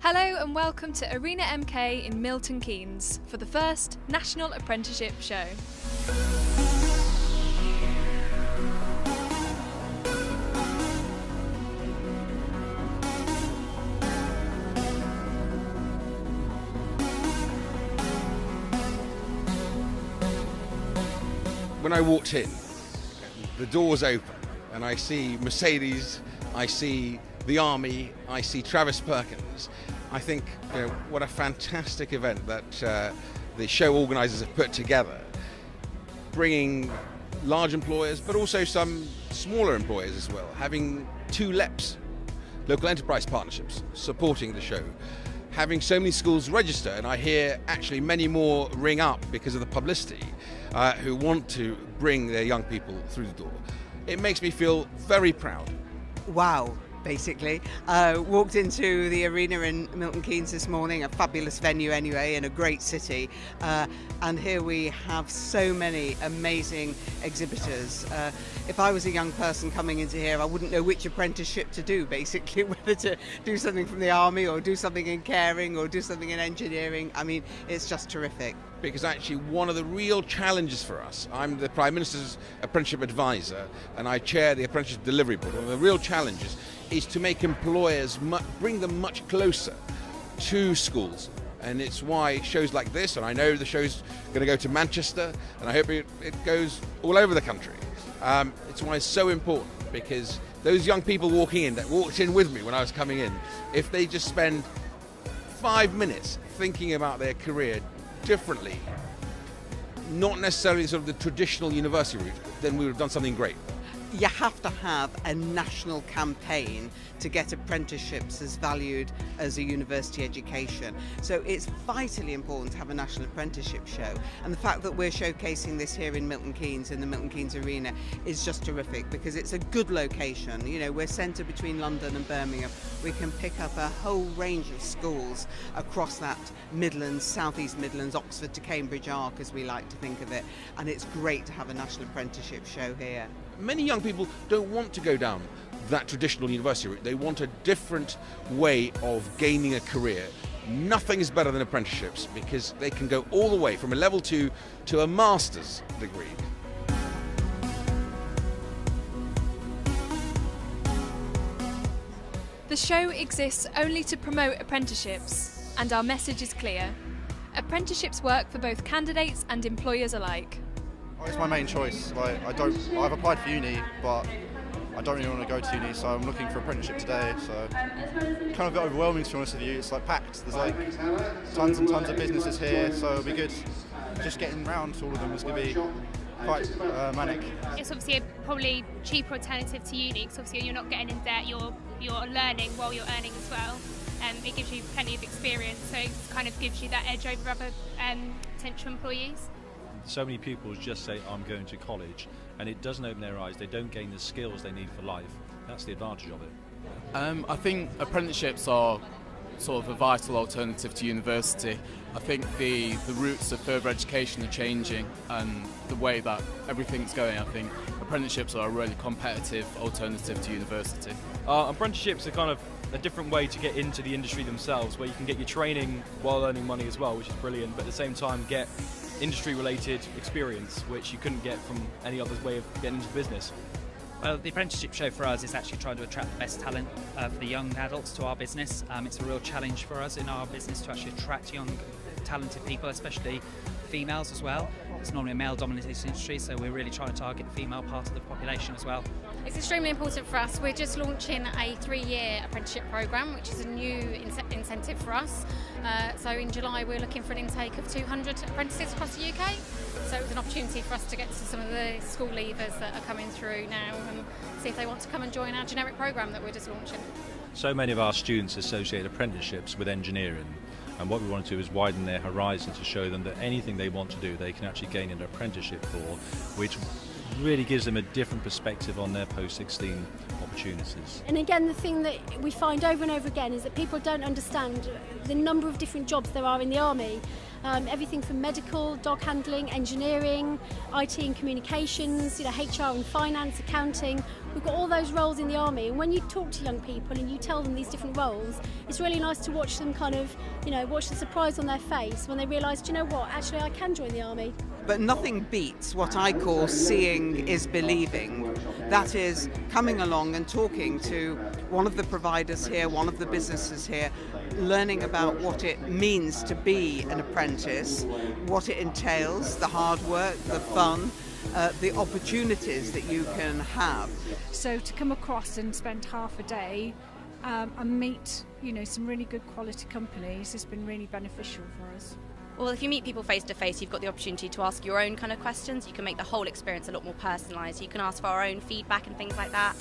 Hello and welcome to Arena MK in Milton Keynes for the first National Apprenticeship Show. When I walked in, the doors open and I see Mercedes, I see the Army, I see Travis Perkins. I think, what a fantastic event that the show organisers have put together, bringing large employers but also some smaller employers as well, having two LEPs, local enterprise partnerships, supporting the show, having so many schools register, and I hear actually many more ring up because of the publicity, who want to bring their young people through the door. It makes me feel very proud. Wow, basically. Walked into the arena in Milton Keynes this morning, a fabulous venue anyway, in a great city. And here we have so many amazing exhibitors. If I was a young person coming into here, I wouldn't know which apprenticeship to do, basically, whether to do something from the Army or do something in caring or do something in engineering. I mean, it's just terrific. Because actually one of the real challenges for us, I'm the Prime Minister's Apprenticeship Advisor and I chair the Apprenticeship Delivery Board. One of the real challenges is to make employers bring them much closer to schools. And it's why shows like this, and I know the show's going to go to Manchester, and I hope it goes all over the country. It's why it's so important, because those young people walking in, that walked in with me when I was coming in, if they just spend 5 minutes thinking about their career differently, not necessarily sort of the traditional university route, then we would have done something great. You have to have a national campaign to get apprenticeships as valued as a university education. So it's vitally important to have a national apprenticeship show. And the fact that we're showcasing this here in Milton Keynes, in the Milton Keynes Arena, is just terrific because it's a good location. You know, we're centred between London and Birmingham. We can pick up a whole range of schools across that Midlands, South East Midlands, Oxford to Cambridge arc, as we like to think of it. And it's great to have a national apprenticeship show here. Many young people don't want to go down that traditional university route. They want a different way of gaining a career. Nothing is better than apprenticeships because they can go all the way from a level 2 to a master's degree. The show exists only to promote apprenticeships, and our message is clear. Apprenticeships work for both candidates and employers alike. It's my main choice. I've applied for uni, but I don't really want to go to uni, so I'm looking for apprenticeship today. So kind of a bit overwhelming, to be honest with you. It's like packed. There's like tons and tons of businesses here, so it'll be good. Just getting round to all of them is going to be quite manic. It's obviously a probably cheaper alternative to uni, because obviously you're not getting in debt. You're learning while you're earning as well. It gives you plenty of experience, so it kind of gives you that edge over other potential employees. So many pupils just say, I'm going to college, and it doesn't open their eyes. They don't gain the skills they need for life. That's the advantage of it. I think apprenticeships are sort of a vital alternative to university. I think the routes of further education are changing, and the way that everything's going, I think apprenticeships are a really competitive alternative to university. Apprenticeships are kind of a different way to get into the industry themselves, where you can get your training while earning money as well, which is brilliant, but at the same time get industry-related experience, which you couldn't get from any other way of getting into business. Well, the apprenticeship show for us is actually trying to attract the best talent for the young adults to our business. It's a real challenge for us in our business to actually attract young, talented people, especially females as well. It's normally a male-dominated industry, so we're really trying to target the female part of the population as well. It's extremely important for us. We're just launching a 3-year apprenticeship programme, which is a new incentive for us. So in July we're looking for an intake of 200 apprentices across the UK. So it was an opportunity for us to get to some of the school leavers that are coming through now and see if they want to come and join our generic programme that we're just launching. So many of our students associate apprenticeships with engineering, and what we want to do is widen their horizon to show them that anything they want to do they can actually gain an apprenticeship for, which really gives them a different perspective on their post-16 opportunities. And again, the thing that we find over and over again is that people don't understand the number of different jobs there are in the Army. everything from medical, dog handling, engineering, IT and communications, HR and finance, accounting. We've got all those roles in the army, and when you talk to young people and you tell them these different roles, it's really nice to watch them watch the surprise on their face when they realise, do you know what, actually I can join the army. But nothing beats what I call seeing is believing. That is coming along and talking to one of the providers here, one of the businesses here, learning about what it means to be an apprentice, what it entails, the hard work, the fun, the opportunities that you can have. So to come across and spend half a day and meet, some really good quality companies has been really beneficial for us. Well, if you meet people face to face, you've got the opportunity to ask your own kind of questions. You can make the whole experience a lot more personalised. You can ask for our own feedback and things like that,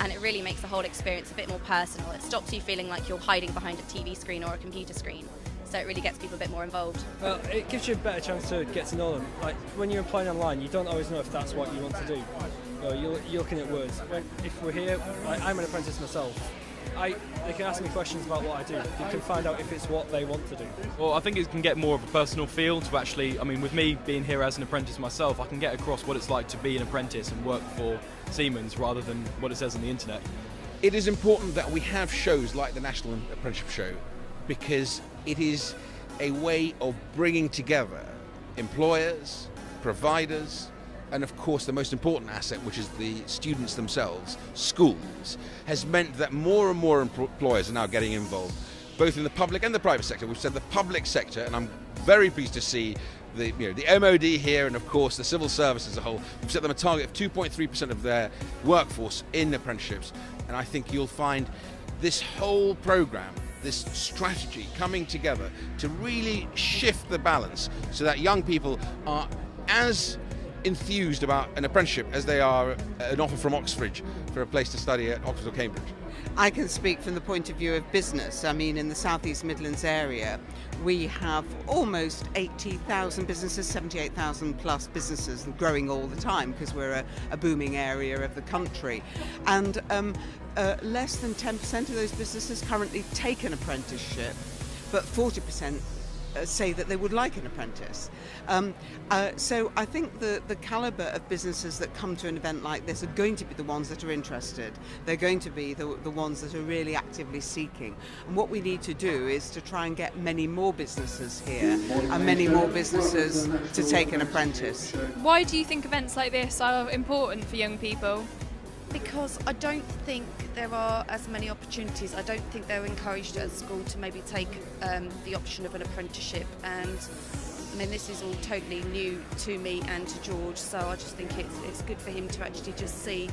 and it really makes the whole experience a bit more personal. It stops you feeling like you're hiding behind a TV screen or a computer screen. So it really gets people a bit more involved. Well, it gives you a better chance to get to know them. Like when you're applying online, you don't always know if that's what you want to do. You're looking at words. If we're here, I'm an apprentice myself. They can ask me questions about what I do. You can find out if it's what they want to do. Well, I think it can get more of a personal feel to actually, with me being here as an apprentice myself, I can get across what it's like to be an apprentice and work for Siemens rather than what it says on the internet. It is important that we have shows like the National Apprenticeship Show, because it is a way of bringing together employers, providers, and of course the most important asset, which is the students themselves, schools, has meant that more and more employers are now getting involved, both in the public and the private sector. We've said the public sector, and I'm very pleased to see the MOD here, and of course the civil service as a whole. We've set them a target of 2.3% of their workforce in apprenticeships, and I think you'll find this whole programme, this strategy coming together to really shift the balance so that young people are as enthused about an apprenticeship as they are an offer from Oxford for a place to study at Oxford or Cambridge. I can speak from the point of view of business. In the South East Midlands area, we have almost 80,000 businesses, 78,000 plus businesses, and growing all the time because we're a booming area of the country. And less than 10% of those businesses currently take an apprenticeship, but 40% say that they would like an apprentice. So I think the calibre of businesses that come to an event like this are going to be the ones that are interested. They're going to be the ones that are really actively seeking. And what we need to do is to try and get many more businesses here and many more businesses to take an apprentice. Why do you think events like this are important for young people? Because I don't think there are as many opportunities. I don't think they're encouraged at school to maybe take the option of an apprenticeship, and this is all totally new to me and to George, so I just think it's good for him to actually just see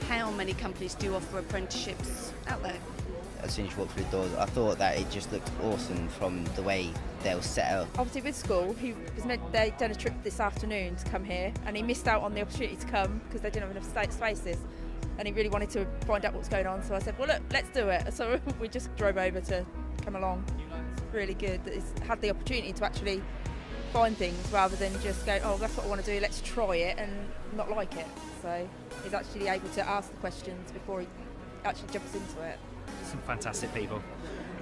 how many companies do offer apprenticeships out there. As soon as you walk through the doors, I thought that it just looked awesome from the way they were set up. Obviously with school, they'd done a trip this afternoon to come here, and he missed out on the opportunity to come because they didn't have enough spaces. And he really wanted to find out what's going on, so I said, well look, let's do it. So we just drove over to come along. It's really good that he's had the opportunity to actually find things rather than just go, oh, that's what I want to do, let's try it, and not like it. So he's actually able to ask the questions before he actually jumps into it. Some fantastic people.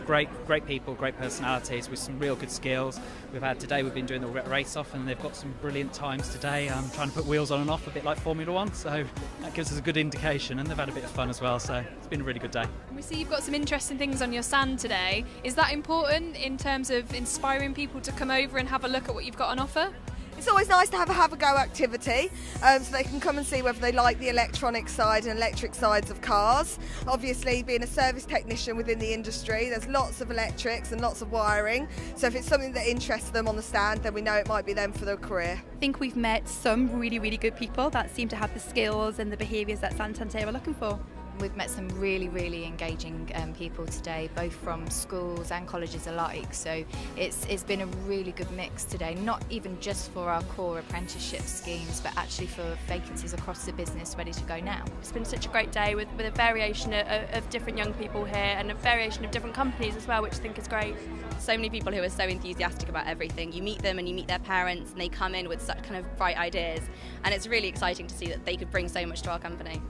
Great people, great personalities with some real good skills. We've been doing the race off, and they've got some brilliant times today. Trying to put wheels on and off, a bit like Formula One, so that gives us a good indication, and they've had a bit of fun as well, so it's been a really good day. We see you've got some interesting things on your stand today. Is that important in terms of inspiring people to come over and have a look at what you've got on offer? It's always nice to have a go activity, so they can come and see whether they like the electronic side and electric sides of cars. Obviously, being a service technician within the industry, there's lots of electrics and lots of wiring, so if it's something that interests them on the stand, then we know it might be them for their career. I think we've met some really good people that seem to have the skills and the behaviours that Santander are looking for. We've met some really engaging people today, both from schools and colleges alike, so it's been a really good mix today, not even just for our core apprenticeship schemes, but actually for vacancies across the business ready to go now. It's been such a great day with a variation of different young people here, and a variation of different companies as well, which I think is great. So many people who are so enthusiastic about everything. You meet them and you meet their parents, and they come in with such kind of bright ideas, and it's really exciting to see that they could bring so much to our company.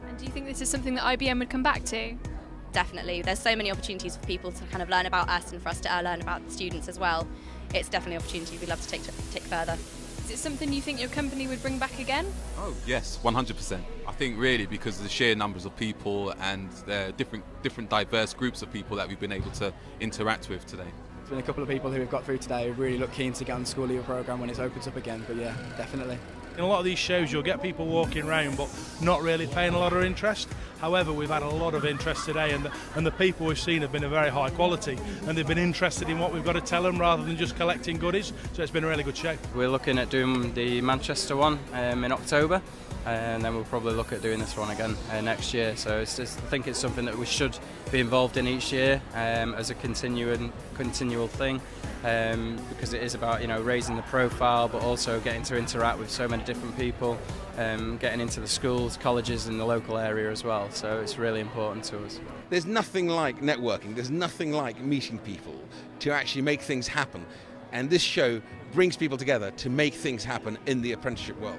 And do you think this is something that IBM would come back to? Definitely. There's so many opportunities for people to kind of learn about us and for us to learn about the students as well. it's definitely an opportunity we'd love to take further. Is it something you think your company would bring back again? Oh yes, 100%. I think really because of the sheer numbers of people and the different diverse groups of people that we've been able to interact with today. There's been a couple of people who we've got through today who really look keen to get on the school leaver programme when it opens up again, but yeah, definitely. In a lot of these shows you'll get people walking around but not really paying a lot of interest. However, we've had a lot of interest today, and the people we've seen have been of very high quality, and they've been interested in what we've got to tell them rather than just collecting goodies, so it's been a really good show. We're looking at doing the Manchester one in October, and then we'll probably look at doing this one again next year. So it's just, I think it's something that we should be involved in each year as a continual thing, because it is about, you know, raising the profile, but also getting to interact with so many different people, getting into the schools, colleges in the local area as well. So it's really important to us. There's nothing like networking, there's nothing like meeting people to actually make things happen. And this show brings people together to make things happen in the apprenticeship world.